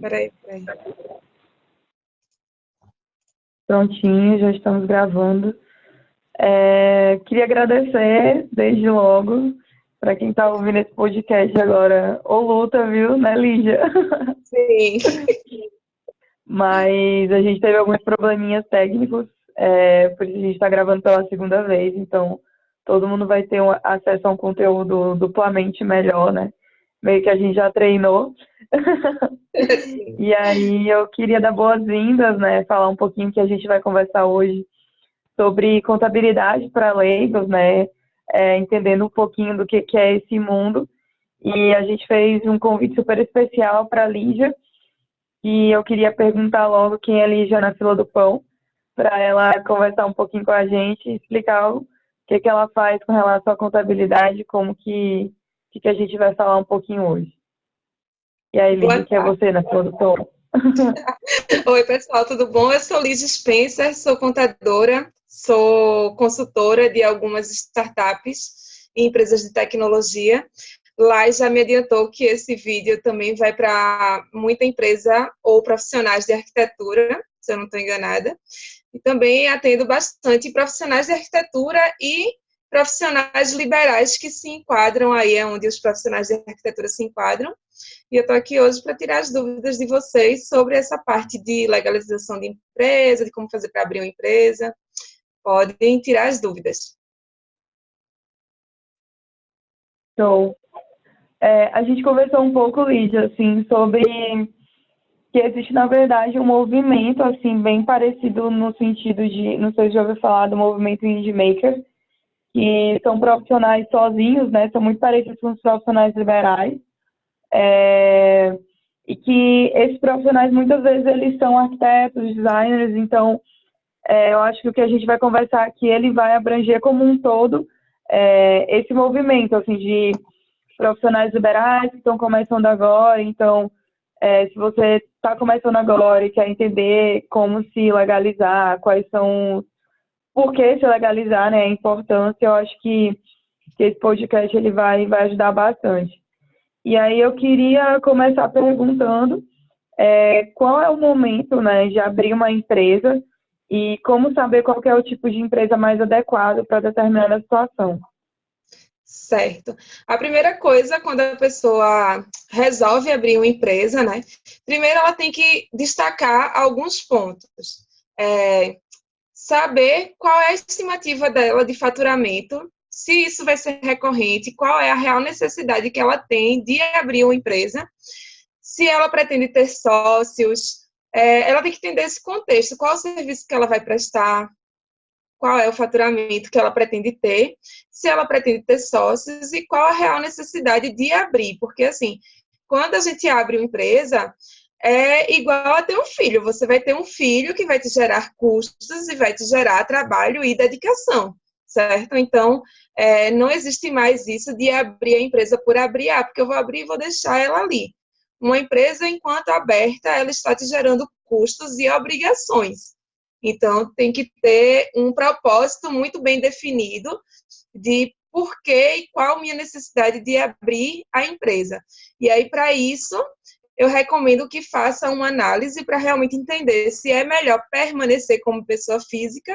Peraí. Prontinho, já estamos gravando. Queria agradecer desde logo para quem está ouvindo esse podcast agora. Ô luta, viu, né, Lígia? Sim. Mas a gente teve alguns probleminhas técnicos, por isso a gente está gravando pela segunda vez, então todo mundo vai ter acesso a um conteúdo duplamente melhor, né? Meio que a gente já treinou. E aí eu queria dar boas-vindas, né? Falar um pouquinho que a gente vai conversar hoje sobre contabilidade para leigos, né? Entendendo um pouquinho do que é esse mundo. E a gente fez um convite super especial para a Lígia, e eu queria perguntar logo quem é Lígia na fila do pão, para ela conversar um pouquinho com a gente e explicar o que ela faz com relação à contabilidade, como que a gente vai falar um pouquinho hoje. E aí, Lígia, quem é você na fila do pão? Oi, pessoal, tudo bom? Eu sou Lígia Spencer, sou contadora, sou consultora de algumas startups e empresas de tecnologia. Lá já me adiantou que esse vídeo também vai para muita empresa ou profissionais de arquitetura, se eu não estou enganada. E também atendo bastante profissionais de arquitetura e profissionais liberais que se enquadram aí, é onde os profissionais de arquitetura se enquadram. E eu estou aqui hoje para tirar as dúvidas de vocês sobre essa parte de legalização de empresa, de como fazer para abrir uma empresa. Podem tirar as dúvidas. Então, a gente conversou um pouco, Lídia, assim, sobre que existe, na verdade, um movimento, assim, bem parecido no sentido de, não sei se já ouviu falar do movimento Indie Maker, que são profissionais sozinhos, né, são muito parecidos com os profissionais liberais, e que esses profissionais, muitas vezes, eles são arquitetos, designers, então, eu acho que o que a gente vai conversar aqui, ele vai abranger como um todo esse movimento, assim, de profissionais liberais que estão começando agora, então, se você está começando agora e quer entender como se legalizar, quais são, por que se legalizar, né, a importância, eu acho que esse podcast ele vai ajudar bastante. E aí eu queria começar perguntando qual é o momento, né, de abrir uma empresa e como saber qual que é o tipo de empresa mais adequado para determinada situação. Certo. A primeira coisa, quando a pessoa resolve abrir uma empresa, né? Primeiro ela tem que destacar alguns pontos. Saber qual é a estimativa dela de faturamento, se isso vai ser recorrente, qual é a real necessidade que ela tem de abrir uma empresa, se ela pretende ter sócios, ela tem que entender esse contexto, qual é o serviço que ela vai prestar, qual é o faturamento que ela pretende ter, se ela pretende ter sócios e qual a real necessidade de abrir, porque assim, quando a gente abre uma empresa, é igual a ter um filho, você vai ter um filho que vai te gerar custos e vai te gerar trabalho e dedicação, certo? Então, não existe mais isso de abrir a empresa por abrir, porque eu vou abrir e vou deixar ela ali. Uma empresa, enquanto aberta, ela está te gerando custos e obrigações. Então, tem que ter um propósito muito bem definido de por que e qual a minha necessidade de abrir a empresa. E aí, para isso, eu recomendo que faça uma análise para realmente entender se é melhor permanecer como pessoa física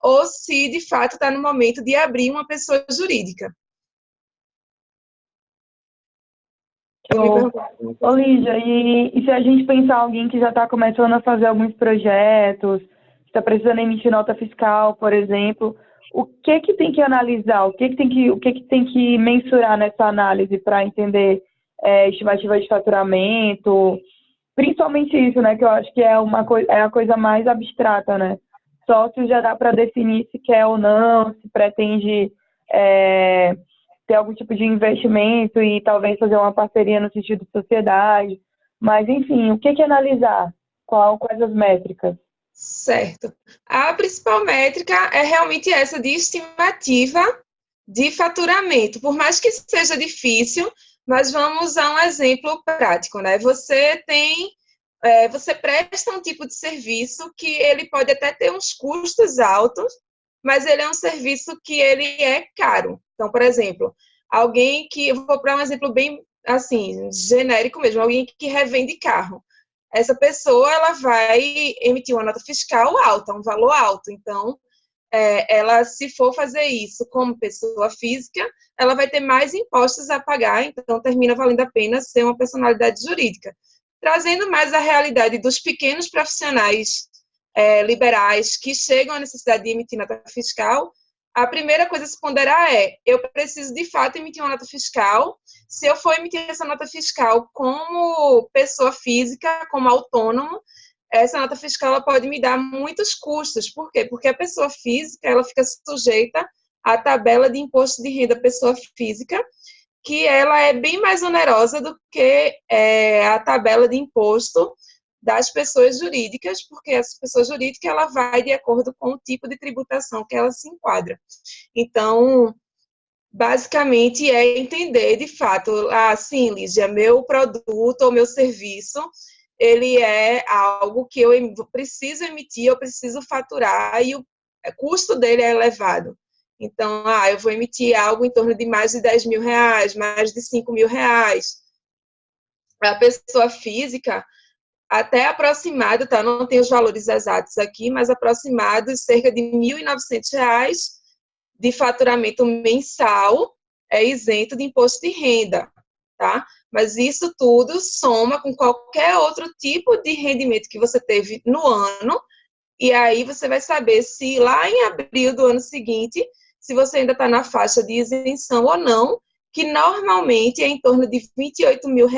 ou se, de fato, está no momento de abrir uma pessoa jurídica. Ô, Lígia, e se a gente pensar alguém que já está começando a fazer alguns projetos, está precisando emitir nota fiscal, por exemplo, o que tem que analisar, o que tem que mensurar nessa análise para entender estimativa de faturamento, principalmente isso, né, que eu acho que é a coisa mais abstrata, né? Sócio já dá para definir se quer ou não, se pretende ter algum tipo de investimento e talvez fazer uma parceria no sentido de sociedade. Mas, enfim, o que analisar? Quais as métricas? Certo. A principal métrica é realmente essa de estimativa de faturamento. Por mais que seja difícil, mas vamos a um exemplo prático, né? Você presta um tipo de serviço que ele pode até ter uns custos altos, mas ele é um serviço que ele é caro. Então, por exemplo, eu vou para um exemplo bem assim, genérico mesmo, alguém que revende carro. Essa pessoa, ela vai emitir uma nota fiscal alta, um valor alto. Então, ela, se for fazer isso como pessoa física, ela vai ter mais impostos a pagar, então termina valendo a pena ser uma personalidade jurídica. Trazendo mais a realidade dos pequenos profissionais liberais que chegam à necessidade de emitir nota fiscal, a primeira coisa a se ponderar eu preciso de fato emitir uma nota fiscal. Se eu for emitir essa nota fiscal como pessoa física, como autônomo, essa nota fiscal ela pode me dar muitos custos. Por quê? Porque a pessoa física ela fica sujeita à tabela de imposto de renda pessoa física, que ela é bem mais onerosa do que a tabela de imposto das pessoas jurídicas, porque essa pessoa jurídica ela vai de acordo com o tipo de tributação que ela se enquadra. Então, basicamente, é entender, de fato, sim, Lígia, meu produto ou meu serviço, ele é algo que eu preciso emitir, eu preciso faturar, e o custo dele é elevado. Então, eu vou emitir algo em torno de mais de 10 mil reais, mais de 5 mil reais. A pessoa física, até aproximado, tá? Não tem os valores exatos aqui, mas aproximados, cerca de R$ 1.900 de faturamento mensal é isento de imposto de renda, tá? Mas isso tudo soma com qualquer outro tipo de rendimento que você teve no ano, e aí você vai saber se lá em abril do ano seguinte, se você ainda está na faixa de isenção ou não, que normalmente é em torno de R$ 28 mil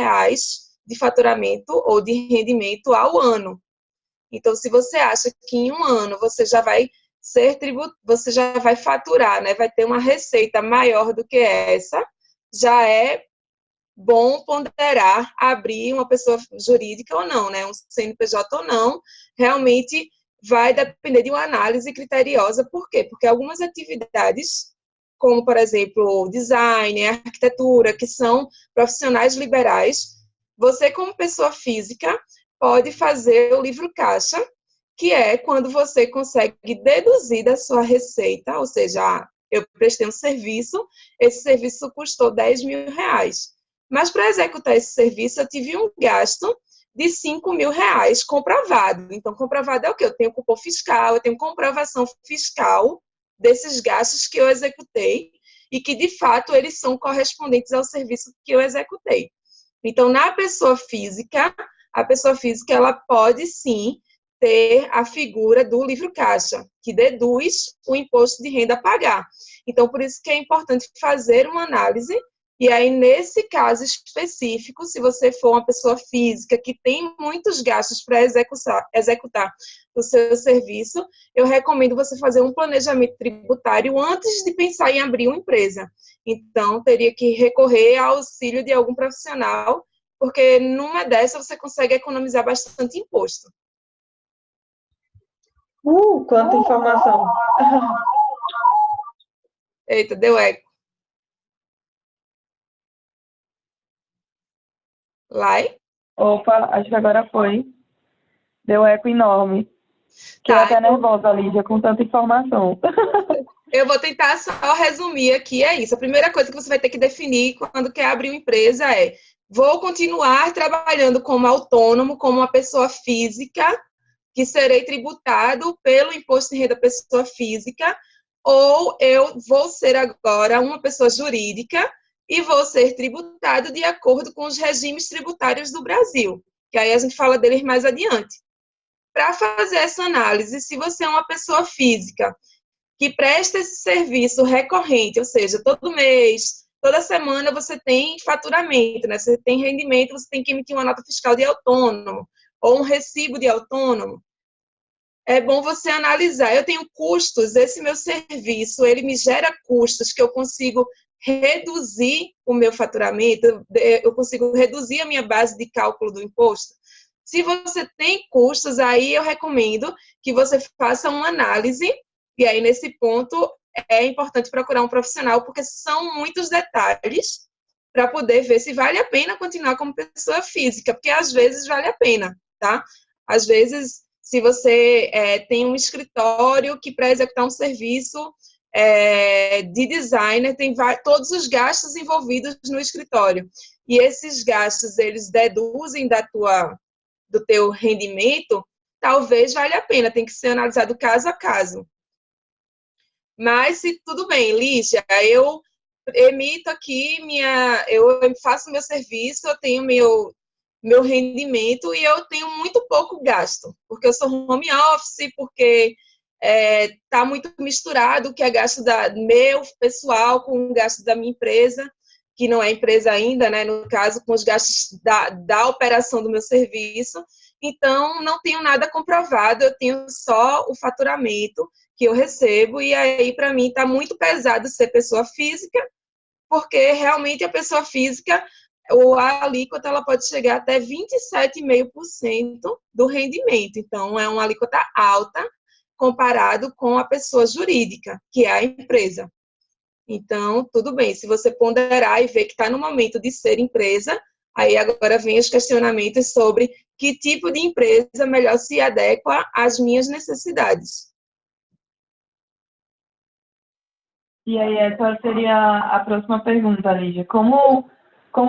de faturamento ou de rendimento ao ano. Então, se você acha que em um ano você já vai você já vai faturar, né? Vai ter uma receita maior do que essa, já é bom ponderar abrir uma pessoa jurídica ou não, né? Um CNPJ ou não. Realmente vai depender de uma análise criteriosa. Por quê? Porque algumas atividades, como, por exemplo, design, arquitetura, que são profissionais liberais, você, como pessoa física, pode fazer o livro caixa, que é quando você consegue deduzir da sua receita, ou seja, eu prestei um serviço, esse serviço custou 10 mil reais. Mas para executar esse serviço, eu tive um gasto de 5 mil reais comprovado. Então, comprovado é o quê? Eu tenho cupom fiscal, eu tenho comprovação fiscal desses gastos que eu executei e que, de fato, eles são correspondentes ao serviço que eu executei. Então, na pessoa física, a pessoa física ela pode, sim, ter a figura do livro caixa, que deduz o imposto de renda a pagar. Então, por isso que é importante fazer uma análise, e aí, nesse caso específico, se você for uma pessoa física que tem muitos gastos para executar o seu serviço, eu recomendo você fazer um planejamento tributário antes de pensar em abrir uma empresa. Então, teria que recorrer ao auxílio de algum profissional, porque numa dessas você consegue economizar bastante imposto. Quanta informação! Eita, deu eco. Lai? Opa, acho que agora foi. Deu eco enorme. Fiquei Tá, até nervosa, Lígia, com tanta informação. eu vou tentar só resumir aqui, é isso. A primeira coisa que você vai ter que definir quando quer abrir uma empresa é: vou continuar trabalhando como autônomo, como uma pessoa física, que serei tributado pelo imposto de renda pessoa física, ou eu vou ser agora uma pessoa jurídica e vou ser tributado de acordo com os regimes tributários do Brasil, que aí a gente fala deles mais adiante. Para fazer essa análise, se você é uma pessoa física que presta esse serviço recorrente, ou seja, todo mês, toda semana você tem faturamento, né? Você tem rendimento, você tem que emitir uma nota fiscal de autônomo ou um recibo de autônomo. É bom você analisar. Eu tenho custos, esse meu serviço, ele me gera custos que eu consigo reduzir o meu faturamento, eu consigo reduzir a minha base de cálculo do imposto. Se você tem custos, aí eu recomendo que você faça uma análise, e aí nesse ponto é importante procurar um profissional, porque são muitos detalhes para poder ver se vale a pena continuar como pessoa física, porque às vezes vale a pena, tá? Às vezes, se você tem um escritório que para executar um serviço de designer tem todos os gastos envolvidos no escritório. e esses gastos eles deduzem do teu rendimento, talvez valha a pena, tem que ser analisado caso a caso. Mas se tudo bem, Lígia, eu emito aqui eu faço meu serviço, eu tenho meu rendimento e eu tenho muito pouco gasto, porque eu sou home office, porque está muito misturado o que é gasto meu pessoal com o gasto da minha empresa, que não é empresa ainda, né, no caso, com os gastos da operação do meu serviço. Então, não tenho nada comprovado, eu tenho só o faturamento que eu recebo, e aí, para mim, está muito pesado ser pessoa física, porque realmente a pessoa física, a alíquota, ela pode chegar até 27,5% do rendimento. Então, é uma alíquota alta comparado com a pessoa jurídica, que é a empresa. Então, tudo bem, se você ponderar e ver que está no momento de ser empresa, aí agora vem os questionamentos sobre que tipo de empresa melhor se adequa às minhas necessidades. E aí, essa seria a próxima pergunta, Lígia. Como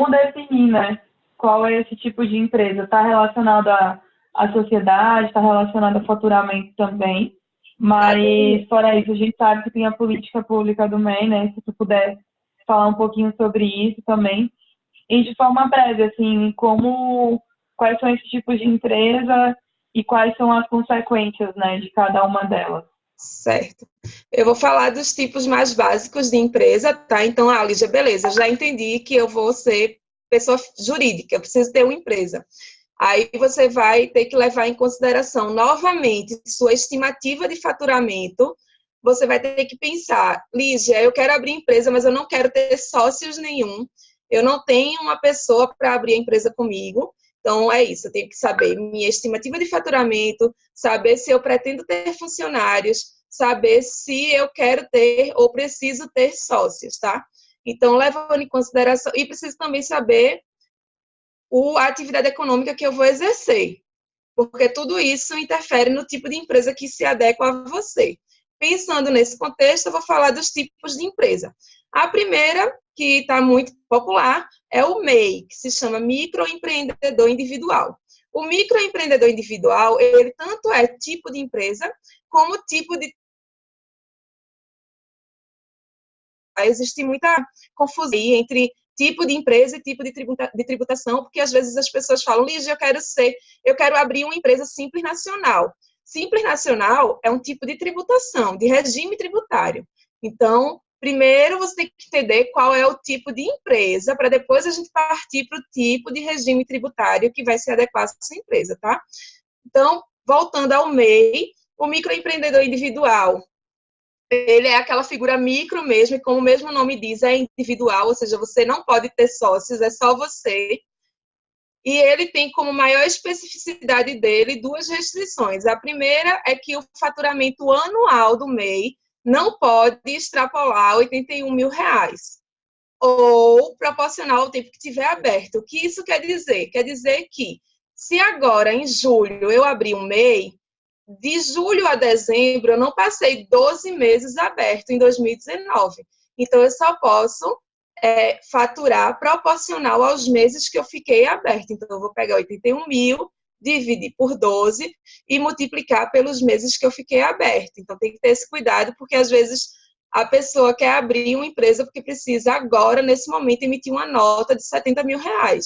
definir, né? Qual é esse tipo de empresa? Está relacionado à sociedade, está relacionado ao faturamento também, mas, fora isso, a gente sabe que tem a política pública do MEI, né? Se tu puder falar um pouquinho sobre isso também. E de forma breve, assim, quais são esses tipos de empresa e quais são as consequências, né, de cada uma delas. Certo. Eu vou falar dos tipos mais básicos de empresa, tá? Então, Lígia, beleza, já entendi que eu vou ser pessoa jurídica, eu preciso ter uma empresa. Aí você vai ter que levar em consideração, novamente, sua estimativa de faturamento. Você vai ter que pensar, Lígia, eu quero abrir empresa, mas eu não quero ter sócios nenhum. Eu não tenho uma pessoa para abrir a empresa comigo. Então, é isso, eu tenho que saber minha estimativa de faturamento, saber se eu pretendo ter funcionários, saber se eu quero ter ou preciso ter sócios, tá? Então, levando em consideração, e preciso também saber a atividade econômica que eu vou exercer, porque tudo isso interfere no tipo de empresa que se adequa a você. Pensando nesse contexto, eu vou falar dos tipos de empresa. A primeira, que está muito popular, é o MEI, que se chama microempreendedor individual. O microempreendedor individual, ele tanto é tipo de empresa, como tipo de... Existe muita confusão entre tipo de empresa e tipo de tributação, porque às vezes as pessoas falam, Lígia, eu quero abrir uma empresa simples nacional. Simples nacional é um tipo de tributação, de regime tributário. Então, primeiro você tem que entender qual é o tipo de empresa, para depois a gente partir para o tipo de regime tributário que vai se adequar à sua empresa, tá? Então, voltando ao MEI, o microempreendedor individual, ele é aquela figura micro mesmo, e como o mesmo nome diz, é individual, ou seja, você não pode ter sócios, é só você. E ele tem como maior especificidade dele duas restrições. A primeira é que o faturamento anual do MEI não pode extrapolar R$81.000, ou proporcional ao tempo que tiver aberto. O que isso quer dizer? Quer dizer que, se agora, em julho, eu abrir um MEI, de julho a dezembro, eu não passei 12 meses aberto em 2019. Então, eu só posso faturar proporcional aos meses que eu fiquei aberto. Então, eu vou pegar 81 mil, dividir por 12 e multiplicar pelos meses que eu fiquei aberto. Então, tem que ter esse cuidado, porque às vezes a pessoa quer abrir uma empresa porque precisa agora, nesse momento, emitir uma nota de R$70.000.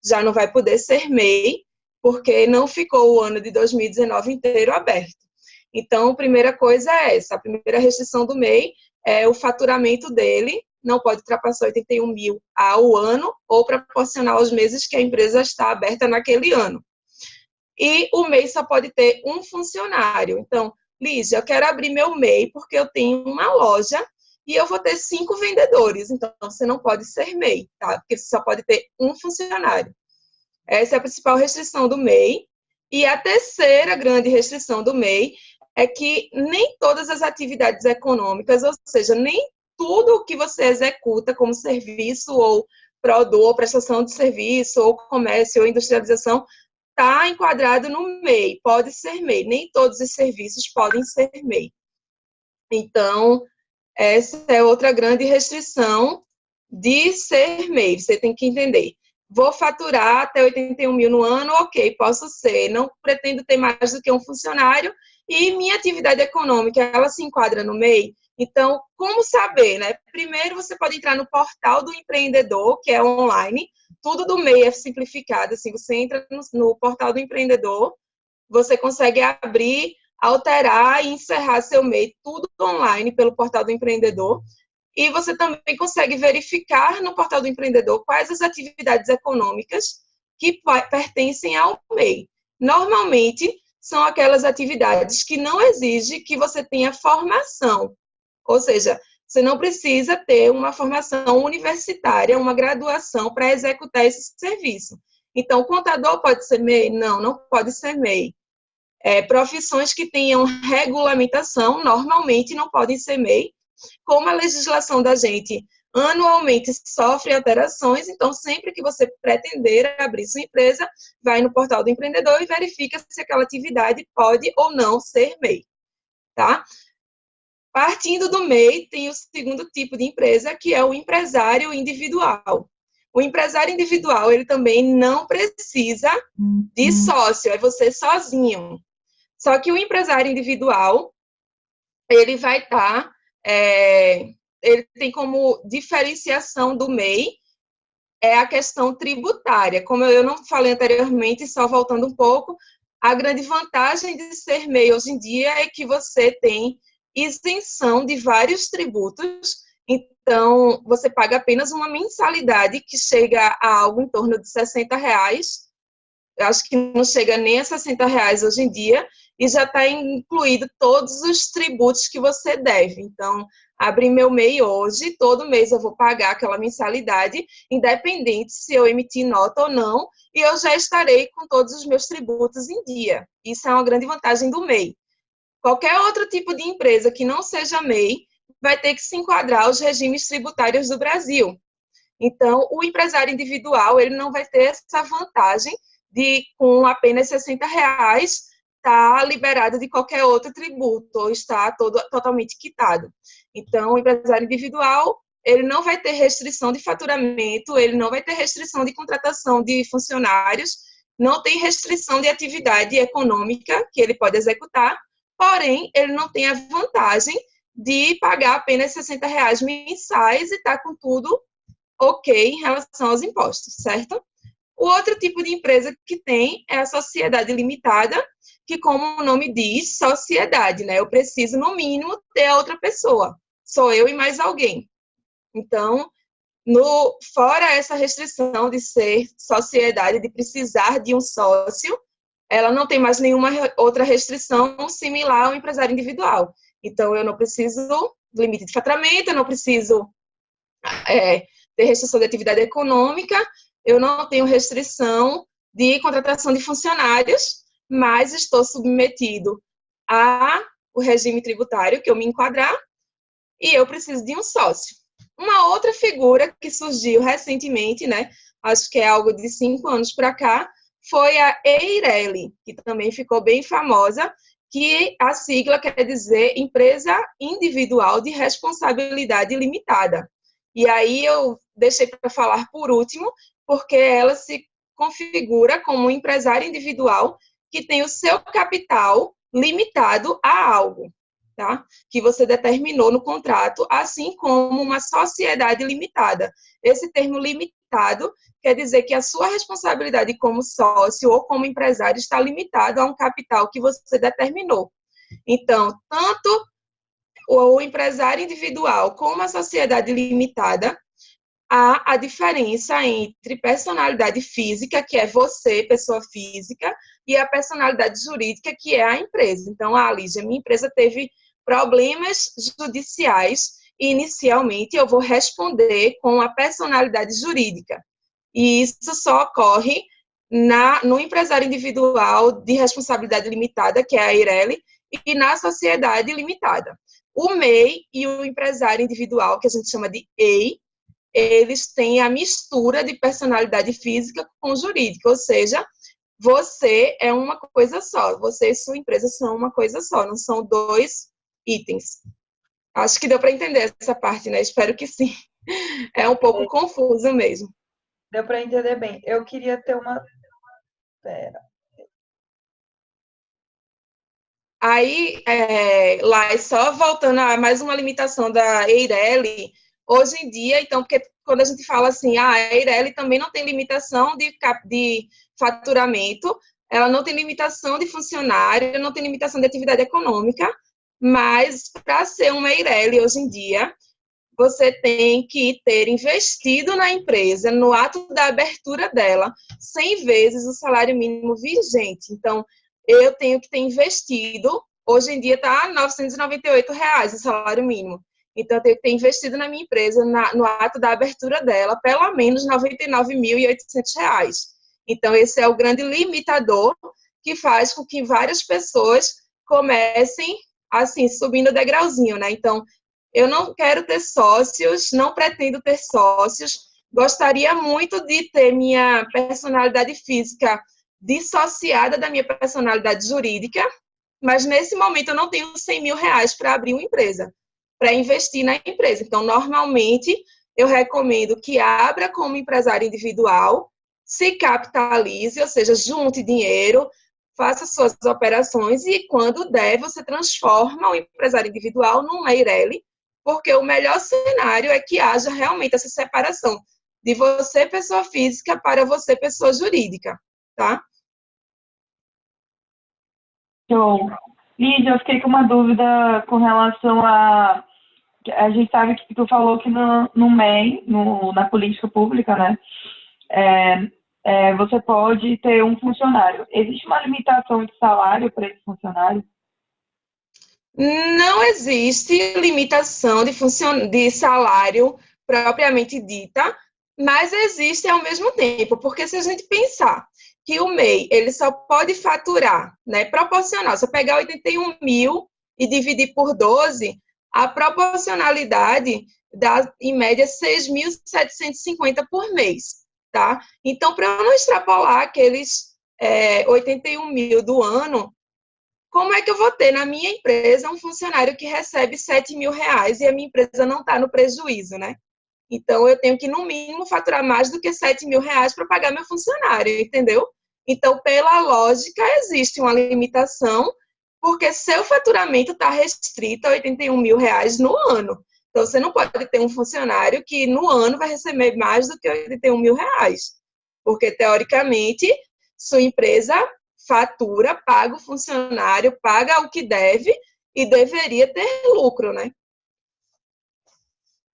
Já não vai poder ser MEI, porque não ficou o ano de 2019 inteiro aberto. Então, a primeira coisa é essa, a primeira restrição do MEI é o faturamento dele, não pode ultrapassar 81 mil ao ano ou proporcional aos meses que a empresa está aberta naquele ano. E o MEI só pode ter um funcionário. Então, Lígia, eu quero abrir meu MEI porque eu tenho uma loja e eu vou ter 5 vendedores. Então, você não pode ser MEI, tá? Porque você só pode ter um funcionário. Essa é a principal restrição do MEI. E a terceira grande restrição do MEI é que nem todas as atividades econômicas, ou seja, nem tudo que você executa como serviço ou produto, ou prestação de serviço, ou comércio, ou industrialização, está enquadrado no MEI, pode ser MEI. Nem todos os serviços podem ser MEI. Então, essa é outra grande restrição de ser MEI, você tem que entender. vou faturar até 81 mil no ano, ok, posso ser. Não pretendo ter mais do que um funcionário e minha atividade econômica, ela se enquadra no MEI. Então, como saber, né? Primeiro, você pode entrar no portal do empreendedor, que é online. Tudo do MEI é simplificado. Assim, você entra no portal do empreendedor, você consegue abrir, alterar e encerrar seu MEI, tudo online pelo portal do empreendedor. E você também consegue verificar no portal do empreendedor quais as atividades econômicas que pertencem ao MEI. Normalmente, são aquelas atividades que não exigem que você tenha formação. Ou seja, você não precisa ter uma formação universitária, uma graduação para executar esse serviço. Então, o contador pode ser MEI? Não, não pode ser MEI. Profissões que tenham regulamentação, normalmente não podem ser MEI. Como a legislação da gente anualmente sofre alterações, então sempre que você pretender abrir sua empresa, vai no portal do empreendedor e verifica se aquela atividade pode ou não ser MEI, tá? Partindo do MEI, tem o segundo tipo de empresa, que é o empresário individual. O empresário individual, ele também não precisa de sócio, é você sozinho. Só que o empresário individual, ele vai estar, ele tem como diferenciação do MEI a questão tributária. Como eu não falei anteriormente, só voltando um pouco, a grande vantagem de ser MEI hoje em dia é que você tem isenção de vários tributos, então você paga apenas uma mensalidade que chega a algo em torno de R$60, eu acho que não chega nem a R$60 hoje em dia, e já está incluído todos os tributos que você deve. Então, abri meu MEI hoje, todo mês eu vou pagar aquela mensalidade, independente se eu emitir nota ou não, e eu já estarei com todos os meus tributos em dia. Isso é uma grande vantagem do MEI. Qualquer outro tipo de empresa que não seja MEI vai ter que se enquadrar aos regimes tributários do Brasil. Então, o empresário individual, ele não vai ter essa vantagem de, com apenas R$60, estar liberado de qualquer outro tributo, ou estar totalmente quitado. Então, o empresário individual, ele não vai ter restrição de faturamento, ele não vai ter restrição de contratação de funcionários, não tem restrição de atividade econômica que ele pode executar, porém, ele não tem a vantagem de pagar apenas R$60 mensais e estar com tudo ok em relação aos impostos, certo? O outro tipo de empresa que tem é a sociedade limitada, que, como o nome diz, sociedade, né? Eu preciso, no mínimo, ter a outra pessoa. Sou eu e mais alguém. Então, fora essa restrição de ser sociedade, de precisar de um sócio, ela não tem mais nenhuma outra restrição similar ao empresário individual. Então, eu não preciso do limite de faturamento, eu não preciso ter restrição de atividade econômica, eu não tenho restrição de contratação de funcionários, mas estou submetido ao regime tributário que eu me enquadrar e eu preciso de um sócio. Uma outra figura que surgiu recentemente, né, acho que é algo de 5 anos para cá, foi a EIRELI, que também ficou bem famosa, que a sigla quer dizer Empresa Individual de Responsabilidade Limitada. E aí eu deixei para falar por último, porque ela se configura como um empresário individual que tem o seu capital limitado a algo, tá? Que você determinou no contrato, assim como uma sociedade limitada. Esse termo limitado quer dizer que a sua responsabilidade como sócio ou como empresário está limitada a um capital que você determinou. Então, tanto o empresário individual como a sociedade limitada, há a diferença entre personalidade física, que é você, pessoa física, e a personalidade jurídica, que é a empresa. Então, Lígia, minha empresa teve problemas judiciais e, inicialmente, eu vou responder com a personalidade jurídica. E isso só ocorre no empresário individual de responsabilidade limitada, que é a EIRELI, e na sociedade limitada. O MEI e o empresário individual, que a gente chama de EI, eles têm a mistura de personalidade física com jurídica, ou seja, você é uma coisa só, você e sua empresa são uma coisa só, não são dois itens. Acho que deu para entender essa parte, né? Espero que sim. É um pouco confuso mesmo. Deu para entender bem. Eu queria ter uma... Pera. Aí, lá, só voltando a mais uma limitação da Eireli, hoje em dia, então, porque quando a gente fala assim, a Eireli também não tem limitação de faturamento, ela não tem limitação de funcionário, não tem limitação de atividade econômica, mas para ser uma Eireli hoje em dia, você tem que ter investido na empresa no ato da abertura dela 100 vezes o salário mínimo vigente. Então, eu tenho que ter investido, hoje em dia está R$ 998 o salário mínimo. Então, eu tenho que ter investido na minha empresa, no ato da abertura dela, pelo menos R$ 99.800. Então, esse é o grande limitador que faz com que várias pessoas comecem, assim, subindo o degrauzinho, né? Então, eu não quero ter sócios, não pretendo ter sócios. Gostaria muito de ter minha personalidade física dissociada da minha personalidade jurídica, mas nesse momento eu não tenho R$ 100.000 para abrir uma empresa, para investir na empresa. Então, normalmente, eu recomendo que abra como empresário individual, se capitalize, ou seja, junte dinheiro, faça suas operações e, quando der, você transforma o empresário individual num Eireli, porque o melhor cenário é que haja realmente essa separação de você, pessoa física, para você, pessoa jurídica, tá? Show. Lídia, eu fiquei com uma dúvida com relação a... A gente sabe que tu falou que no MEI, na política pública, né, você pode ter um funcionário. Existe uma limitação de salário para esse funcionário? Não existe limitação de salário propriamente dita, mas existe ao mesmo tempo, porque se a gente pensar que o MEI ele só pode faturar, né, proporcional, se eu pegar 81 mil e dividir por 12, a proporcionalidade dá, em média, 6.750 por mês, tá? Então, para eu não extrapolar aqueles 81 mil do ano, como é que eu vou ter na minha empresa um funcionário que recebe R$ 7.000 e a minha empresa não está no prejuízo, né? Então, eu tenho que, no mínimo, faturar mais do que R$ 7.000 para pagar meu funcionário, entendeu? Então, pela lógica, existe uma limitação, porque seu faturamento está restrito a R$ 81.000 no ano. Então, você não pode ter um funcionário que, no ano, vai receber mais do que R$ 81.000, porque, teoricamente, sua empresa fatura, paga o funcionário, paga o que deve e deveria ter lucro, né?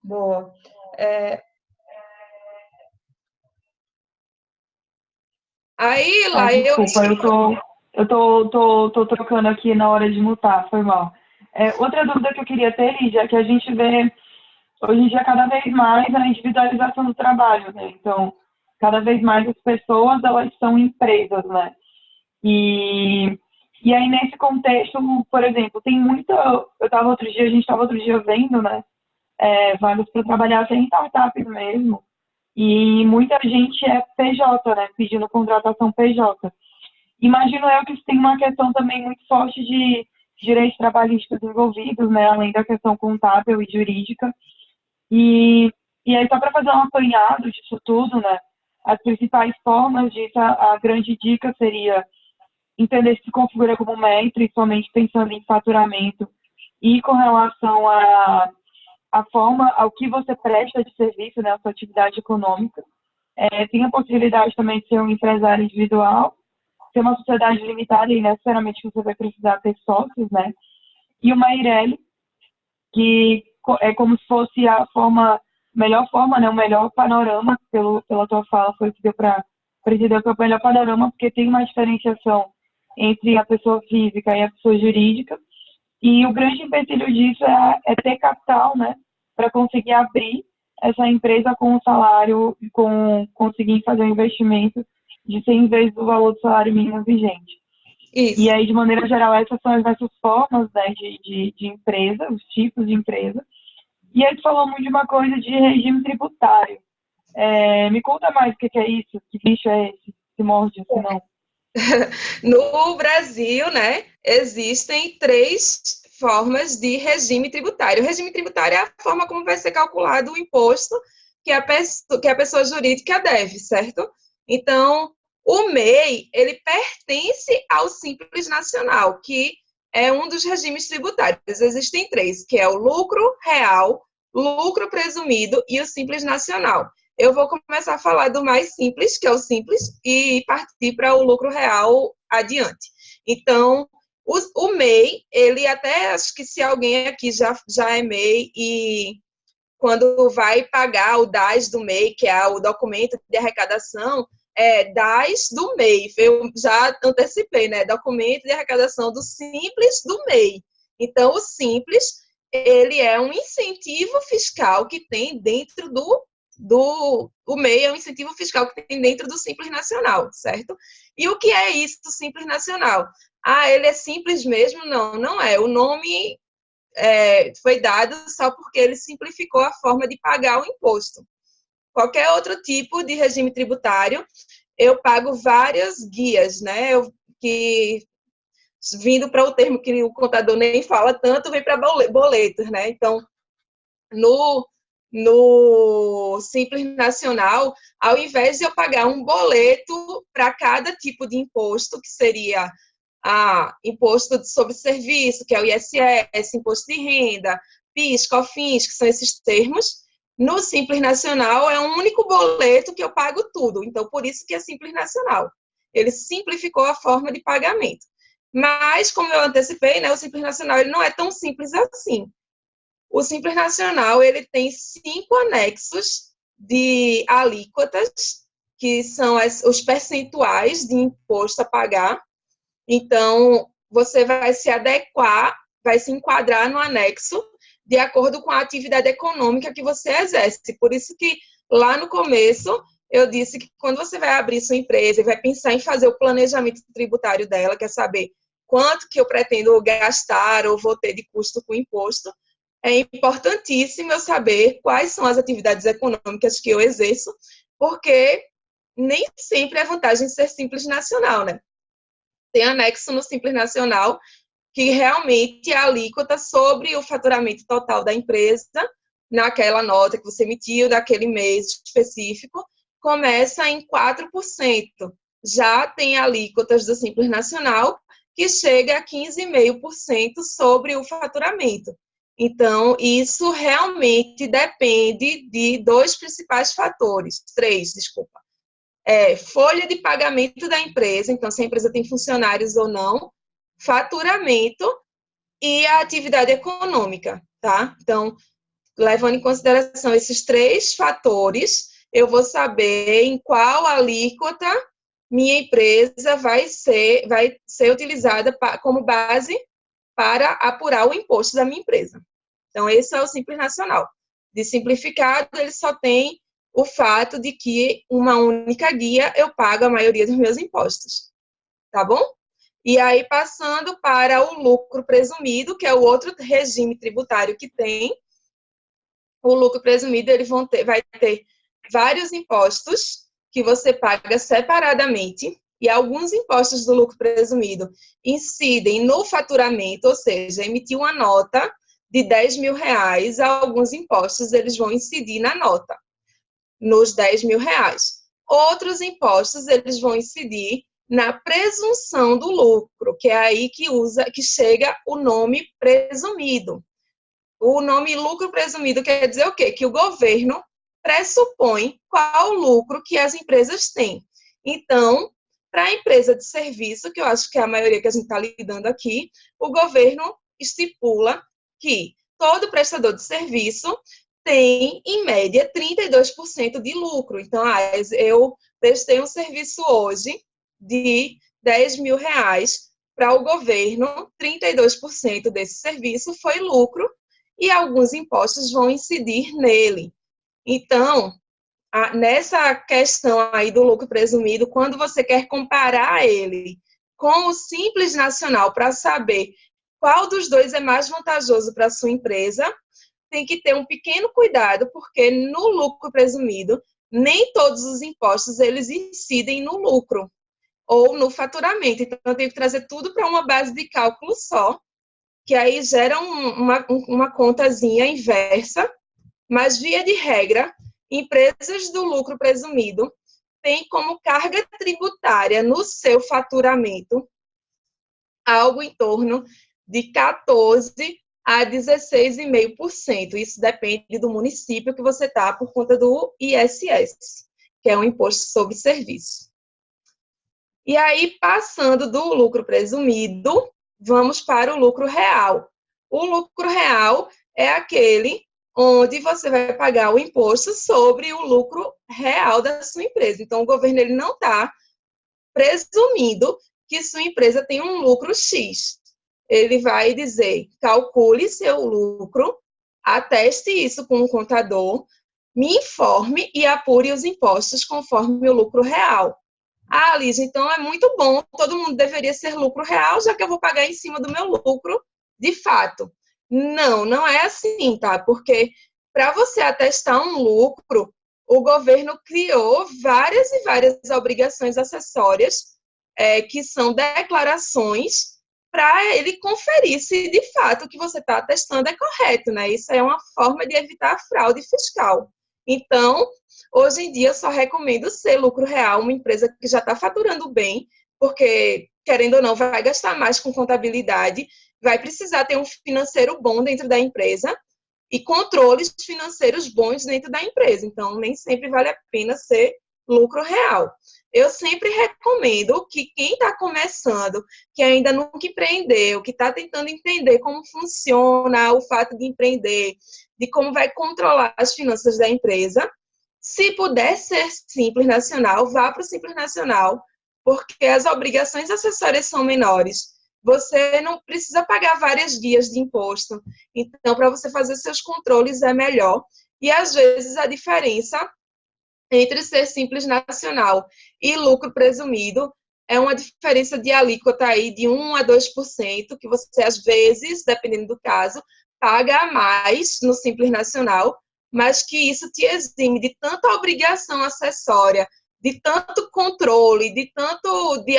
Boa. Aí, lá eu... Desculpa, eu tô trocando aqui na hora de mutar, foi mal. Outra dúvida que eu queria ter, Lídia, é que a gente vê hoje em dia cada vez mais a individualização do trabalho, né? Então, cada vez mais as pessoas, elas são empresas, né? E aí, nesse contexto, por exemplo, tem muita... a gente estava outro dia vendo, né? Vagas para trabalhar até em startups mesmo. E muita gente é PJ, né? Pedindo contratação PJ. Imagino eu que isso tem uma questão também muito forte de direitos trabalhistas envolvidos, né? Além da questão contábil e jurídica. E, e aí, só para fazer um apanhado disso tudo, né? As principais formas disso, a grande dica seria entender se configura como MEI, principalmente pensando em faturamento e com relação a forma, ao que você presta de serviço, né, a sua atividade econômica. Tem a possibilidade também de ser um empresário individual, ser uma sociedade limitada e necessariamente você vai precisar ter sócios, né? E uma Eireli, que é como se fosse a melhor forma, né, o melhor panorama, pela tua fala, foi o que deu para entender que é o melhor panorama, porque tem uma diferenciação entre a pessoa física e a pessoa jurídica, e o grande empecilho disso é ter capital, né, para conseguir abrir essa empresa com um salário, conseguir fazer um investimento de 100 vezes o valor do salário mínimo vigente. Isso. E aí, de maneira geral, essas são as nossas formas, né, de empresa, os tipos de empresa. E aí, tu falou muito de uma coisa de regime tributário. Me conta mais o que é isso, que bicho é esse, que morde, se não? No Brasil, né, existem 3 formas de regime tributário. O regime tributário é a forma como vai ser calculado o imposto que a pessoa jurídica deve, certo? Então, o MEI, ele pertence ao Simples Nacional, que é um dos regimes tributários. Existem três, que é o lucro real, lucro presumido e o Simples Nacional. Eu vou começar a falar do mais simples, que é o simples, e partir para o lucro real adiante. Então, o MEI, ele até, acho que se alguém aqui já é MEI e quando vai pagar o DAS do MEI, que é o documento de arrecadação, DAS do MEI, eu já antecipei, né? Documento de arrecadação do Simples do MEI. Então, o Simples, ele é um incentivo fiscal que tem dentro o MEI é um incentivo fiscal que tem dentro do Simples Nacional, certo? E o que é isso do Simples Nacional? Ah, ele é simples mesmo? Não, não é. O nome foi dado só porque ele simplificou a forma de pagar o imposto. Qualquer outro tipo de regime tributário, eu pago várias guias, né? Vindo para o termo que o contador nem fala tanto, vem para boletos, né? Então, no Simples Nacional, ao invés de eu pagar um boleto para cada tipo de imposto, que seria imposto sobre serviço, que é o ISS, imposto de renda, PIS, COFINS, que são esses termos, no Simples Nacional é um único boleto que eu pago tudo. Então, por isso que é Simples Nacional. Ele simplificou a forma de pagamento. Mas, como eu antecipei, né, o Simples Nacional ele não é tão simples assim. O Simples Nacional ele tem 5 anexos de alíquotas, que são os percentuais de imposto a pagar. Então, você vai se adequar, vai se enquadrar no anexo de acordo com a atividade econômica que você exerce. Por isso que, lá no começo, eu disse que quando você vai abrir sua empresa e vai pensar em fazer o planejamento tributário dela, quer saber quanto que eu pretendo gastar ou vou ter de custo com imposto, é importantíssimo eu saber quais são as atividades econômicas que eu exerço, porque nem sempre é vantagem ser Simples Nacional, né? Tem anexo no Simples Nacional que realmente é a alíquota sobre o faturamento total da empresa, naquela nota que você emitiu, daquele mês específico, começa em 4%. Já tem alíquotas do Simples Nacional que chega a 15,5% sobre o faturamento. Então, isso realmente depende de dois principais fatores, três, desculpa. Folha de pagamento da empresa, então se a empresa tem funcionários ou não, faturamento e a atividade econômica, tá? Então, levando em consideração esses três fatores, eu vou saber em qual alíquota minha empresa vai ser utilizada como base para apurar o imposto da minha empresa. Então, esse é o Simples Nacional. De simplificado, ele só tem o fato de que uma única guia eu pago a maioria dos meus impostos, tá bom? E aí, passando para o lucro presumido, que é o outro regime tributário que tem, o lucro presumido ele vai ter vários impostos que você paga separadamente, e alguns impostos do lucro presumido incidem no faturamento, ou seja, emitir uma nota de 10 mil reais, alguns impostos eles vão incidir na nota, nos 10 mil reais. Outros impostos eles vão incidir na presunção do lucro, que é aí que chega o nome presumido. O nome lucro presumido quer dizer o quê? Que o governo pressupõe qual o lucro que as empresas têm. Então, para a empresa de serviço, que eu acho que é a maioria que a gente está lidando aqui, o governo estipula que todo prestador de serviço tem, em média, 32% de lucro. Então, eu prestei um serviço hoje de 10 mil reais para o governo, 32% desse serviço foi lucro e alguns impostos vão incidir nele. Então, nessa questão aí do lucro presumido, quando você quer comparar ele com o Simples Nacional para saber qual dos dois é mais vantajoso para a sua empresa, tem que ter um pequeno cuidado, porque no lucro presumido, nem todos os impostos eles incidem no lucro ou no faturamento. Então, eu tenho que trazer tudo para uma base de cálculo só, que aí gera uma contazinha inversa, mas, via de regra, empresas do lucro presumido têm como carga tributária no seu faturamento algo em torno de 14 a 16,5%. Isso depende do município que você está por conta do ISS, que é o Imposto sobre Serviço. E aí, passando do lucro presumido, vamos para o lucro real. O lucro real é aquele onde você vai pagar o imposto sobre o lucro real da sua empresa. Então, o governo ele não está presumindo que sua empresa tem um lucro X. Ele vai dizer, calcule seu lucro, ateste isso com um contador, me informe e apure os impostos conforme o lucro real. Ah, Lígia, então é muito bom, todo mundo deveria ser lucro real, já que eu vou pagar em cima do meu lucro, de fato. Não, não é assim, tá? Porque para você atestar um lucro, o governo criou várias e várias obrigações acessórias, que são declarações, para ele conferir se de fato o que você está atestando é correto, né? Isso é uma forma de evitar a fraude fiscal. Então, hoje em dia, eu só recomendo ser lucro real, uma empresa que já está faturando bem, porque, querendo ou não, vai gastar mais com contabilidade, vai precisar ter um financeiro bom dentro da empresa e controles financeiros bons dentro da empresa. Então, nem sempre vale a pena ser lucro real. Eu sempre recomendo que quem está começando, que ainda nunca empreendeu, que está tentando entender como funciona o fato de empreender, de como vai controlar as finanças da empresa, se puder ser Simples Nacional, vá para o Simples Nacional, porque as obrigações acessórias são menores. Você não precisa pagar várias guias de imposto. Então, para você fazer seus controles é melhor. E, às vezes, a diferença entre ser Simples Nacional e lucro presumido é uma diferença de alíquota aí de 1 a 2%, que você, às vezes, dependendo do caso, paga a mais no Simples Nacional, mas que isso te exime de tanta obrigação acessória, de tanto controle,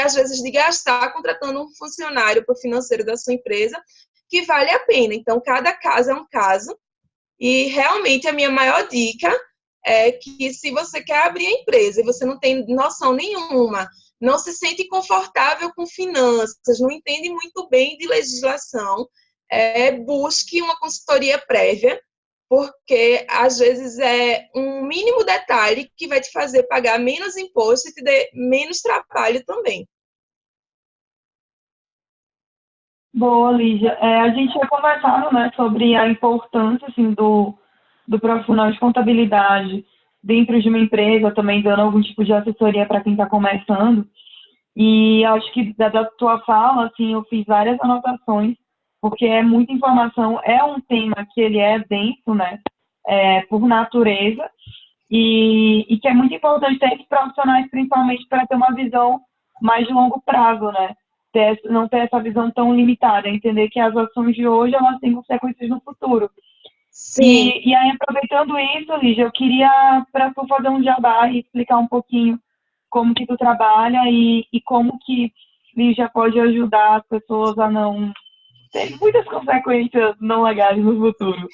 às vezes, de gastar contratando um funcionário para o financeiro da sua empresa, que vale a pena. Então, cada caso é um caso, e realmente a minha maior dica é que se você quer abrir a empresa e você não tem noção nenhuma, não se sente confortável com finanças, não entende muito bem de legislação, busque uma consultoria prévia, porque às vezes é um mínimo detalhe que vai te fazer pagar menos imposto e te dar menos trabalho também. Boa, Lígia. A gente tinha conversado, né, sobre a importância assim, do profissional de contabilidade dentro de uma empresa, também dando algum tipo de assessoria para quem está começando. E acho que da tua fala, assim, eu fiz várias anotações, porque é muita informação, é um tema que ele é denso, né, por natureza, e que é muito importante ter esses profissionais, principalmente para ter uma visão mais de longo prazo, né, não ter essa visão tão limitada, entender que as ações de hoje, elas têm consequências no futuro. Sim. E aí, aproveitando isso, Lígia, eu queria, para tu fazer um jabá e explicar um pouquinho como que tu trabalha e como que Lígia pode ajudar as pessoas a não ter muitas consequências não legais no futuro.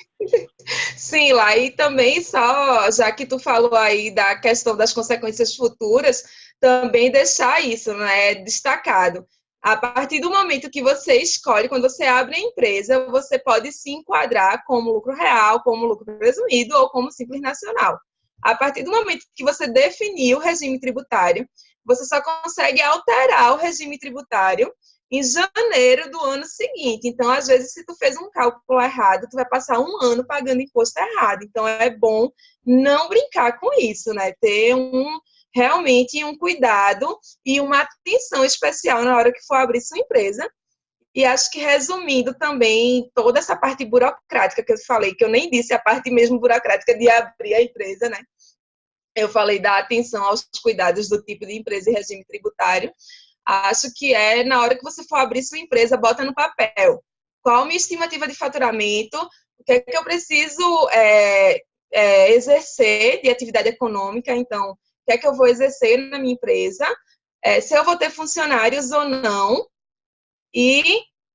Sim, lá e também só, já que tu falou aí da questão das consequências futuras, também deixar isso, né, destacado. A partir do momento que você escolhe, quando você abre a empresa, você pode se enquadrar como lucro real, como lucro presumido ou como Simples Nacional. A partir do momento que você definiu o regime tributário, você só consegue alterar o regime tributário em janeiro do ano seguinte. Então, às vezes, se tu fez um cálculo errado, tu vai passar um ano pagando imposto errado. Então, é bom não brincar com isso, né? Ter realmente um cuidado e uma atenção especial na hora que for abrir sua empresa. E acho que, resumindo também toda essa parte burocrática que eu falei, que eu nem disse a parte mesmo burocrática de abrir a empresa, né? Eu falei da atenção aos cuidados do tipo de empresa e regime tributário. Acho que na hora que você for abrir sua empresa, bota no papel. Qual a minha estimativa de faturamento? O que é que eu preciso exercer de atividade econômica? Então, o que é que eu vou exercer na minha empresa? Se eu vou ter funcionários ou não. E,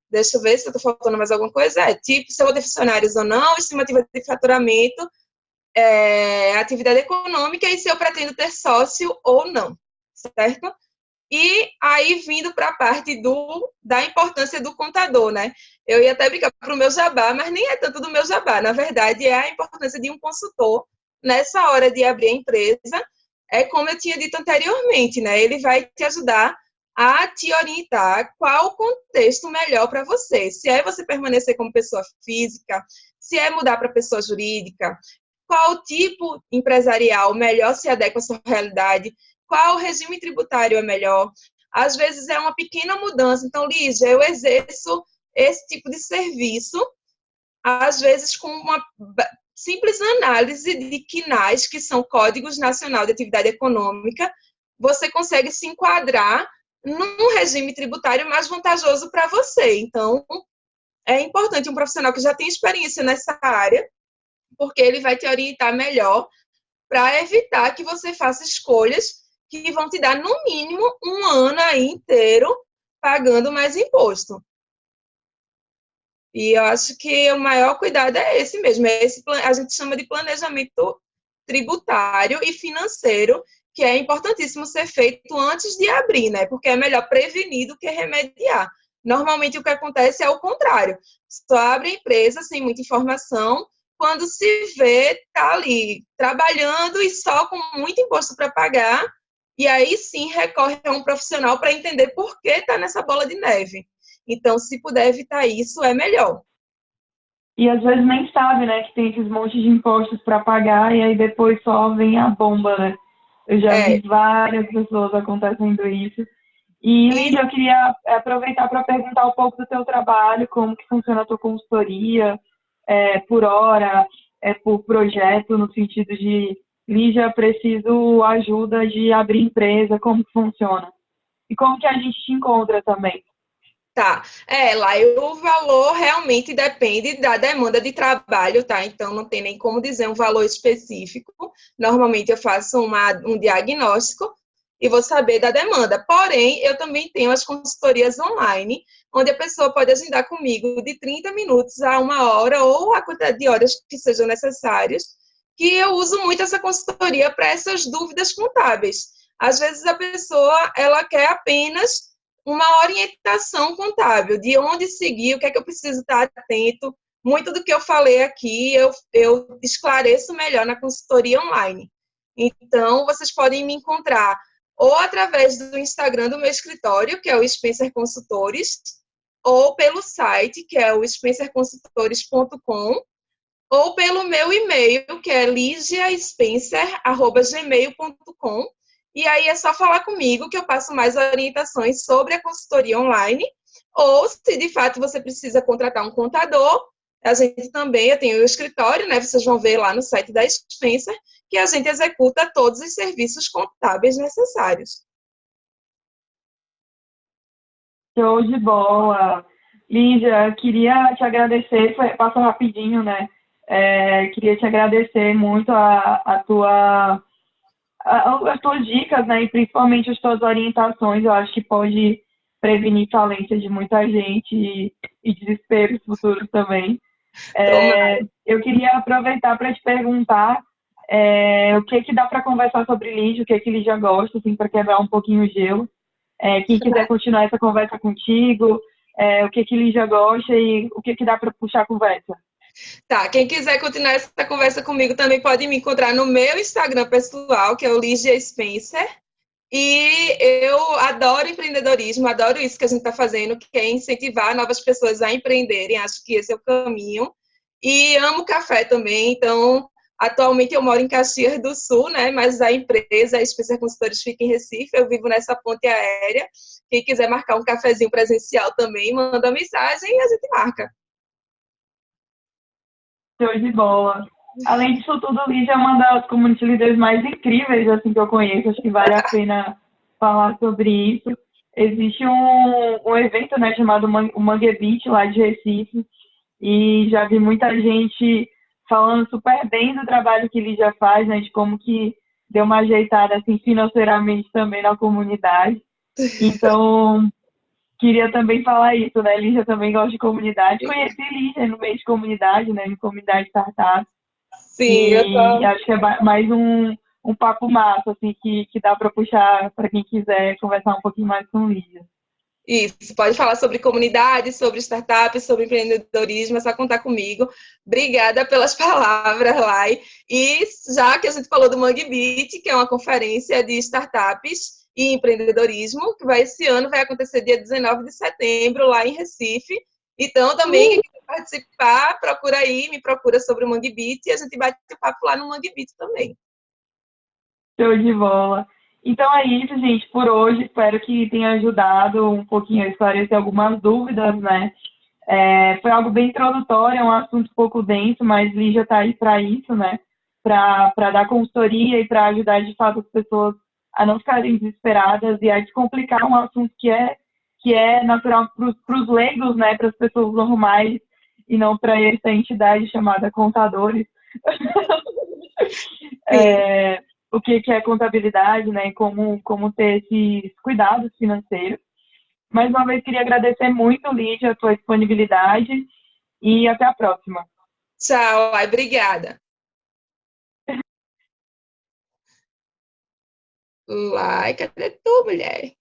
deixa eu ver se eu estou faltando mais alguma coisa. Tipo, se eu vou ter funcionários ou não, estimativa de faturamento, atividade econômica e se eu pretendo ter sócio ou não, certo? E aí, vindo para a parte da importância do contador, né? Eu ia até brincar para o meu jabá, mas nem é tanto do meu jabá. Na verdade, é a importância de um consultor nessa hora de abrir a empresa. É como eu tinha dito anteriormente, né? Ele vai te ajudar a te orientar qual o contexto melhor para você. Se é você permanecer como pessoa física, se é mudar para pessoa jurídica, qual tipo empresarial melhor se adequa à sua realidade, qual regime tributário é melhor. Às vezes é uma pequena mudança. Então, Lígia, eu exerço esse tipo de serviço, às vezes com uma simples análise de CNAES, que são Códigos Nacional de Atividade Econômica, você consegue se enquadrar num regime tributário mais vantajoso para você. Então, é importante um profissional que já tem experiência nessa área, porque ele vai te orientar melhor para evitar que você faça escolhas que vão te dar, no mínimo, um ano aí inteiro pagando mais imposto. E eu acho que o maior cuidado é esse mesmo, a gente chama de planejamento tributário e financeiro, que é importantíssimo ser feito antes de abrir, né? Porque é melhor prevenir do que remediar. Normalmente o que acontece é o contrário. Só abre a empresa sem muita informação, quando se vê, tá ali trabalhando e só com muito imposto para pagar, e aí sim recorre a um profissional para entender por que está nessa bola de neve. Então, se puder evitar isso, é melhor. E às vezes nem sabe, né, que tem esses montes de impostos para pagar e aí depois só vem a bomba, né? Eu já vi várias pessoas acontecendo isso. E, Lídia, eu queria aproveitar para perguntar um pouco do teu trabalho, como que funciona a tua consultoria, por hora, por projeto, no sentido de, Lídia, preciso ajuda de abrir empresa, como que funciona? E como que a gente te encontra também? Tá, lá o valor realmente depende da demanda de trabalho, tá? Então não tem nem como dizer um valor específico. Normalmente eu faço um diagnóstico e vou saber da demanda. Porém, eu também tenho as consultorias online, onde a pessoa pode agendar comigo de 30 minutos a 1 hora ou a quantidade de horas que sejam necessárias, que eu uso muito essa consultoria para essas dúvidas contábeis. Às vezes a pessoa, ela quer apenas uma orientação contábil, de onde seguir, o que é que eu preciso estar atento. Muito do que eu falei aqui, eu esclareço melhor na consultoria online. Então, vocês podem me encontrar ou através do Instagram do meu escritório, que é o Spencer Consultores, ou pelo site, que é o spencerconsultores.com, ou pelo meu e-mail, que é ligiaspencer@gmail.com. E aí é só falar comigo que eu passo mais orientações sobre a consultoria online, ou se de fato você precisa contratar um contador, a gente também, eu tenho o escritório, né, vocês vão ver lá no site da Spencer, que a gente executa todos os serviços contábeis necessários. Show de bola! Lígia, queria te agradecer, passou rapidinho, né? Queria te agradecer muito as tuas dicas, né? E principalmente as tuas orientações. Eu acho que pode prevenir falência de muita gente e desesperos futuros também. Eu queria aproveitar para te perguntar o que dá para conversar sobre Lígia, o que Lígia gosta, assim, para quebrar um pouquinho o gelo. Quem quiser continuar essa conversa contigo, o que Lígia gosta e o que dá para puxar a conversa. Tá, quem quiser continuar essa conversa comigo também pode me encontrar no meu Instagram pessoal, que é o Lígia Spencer. E eu adoro empreendedorismo, adoro isso que a gente está fazendo, que é incentivar novas pessoas a empreenderem. Acho que esse é o caminho. E amo café também, então atualmente eu moro em Caxias do Sul, né? Mas a empresa, a Spencer Consultores, fica em Recife. Eu vivo nessa ponte aérea. Quem quiser marcar um cafezinho presencial também, manda mensagem e a gente marca. Show de bola. Além disso tudo, Lígia é uma das community leaders mais incríveis assim, que eu conheço. Acho que vale a pena falar sobre isso. Existe um evento, né, chamado o Mangue Beach, lá de Recife, e já vi muita gente falando super bem do trabalho que Lígia faz, né, de como que deu uma ajeitada assim, financeiramente também na comunidade. Então, queria também falar isso, né? Lígia também gosta de comunidade. Conheci Lígia no meio de comunidade, né? Em comunidade startup. Sim, eu E tô... acho que é mais um papo massa, assim, que dá para puxar para quem quiser conversar um pouquinho mais com o Lídia. Isso, pode falar sobre comunidade, sobre startups, sobre empreendedorismo, é só contar comigo. Obrigada pelas palavras, Lai. E já que a gente falou do Mangue Beat, que é uma conferência de startups e empreendedorismo, que vai esse ano, vai acontecer dia 19 de setembro, lá em Recife. Então, também, quem quiser participar, procura aí, me procura sobre o Mangue Beat e a gente bate o papo lá no Mangue Beat também. Show de bola. Então é isso, gente, por hoje. Espero que tenha ajudado um pouquinho a esclarecer algumas dúvidas, né? Foi algo bem introdutório, é um assunto um pouco denso, mas Lígia está aí para isso, né? Para dar consultoria e para ajudar de fato as pessoas a não ficarem desesperadas e a descomplicar um assunto que é natural para os leigos, né? Para as pessoas normais e não para essa entidade chamada contadores. Sim. O que é contabilidade, né? Como ter esses cuidados financeiros. Mais uma vez, queria agradecer muito, Lídia, a tua disponibilidade e até a próxima. Tchau, Lai, obrigada. Lai, cadê tu, mulher?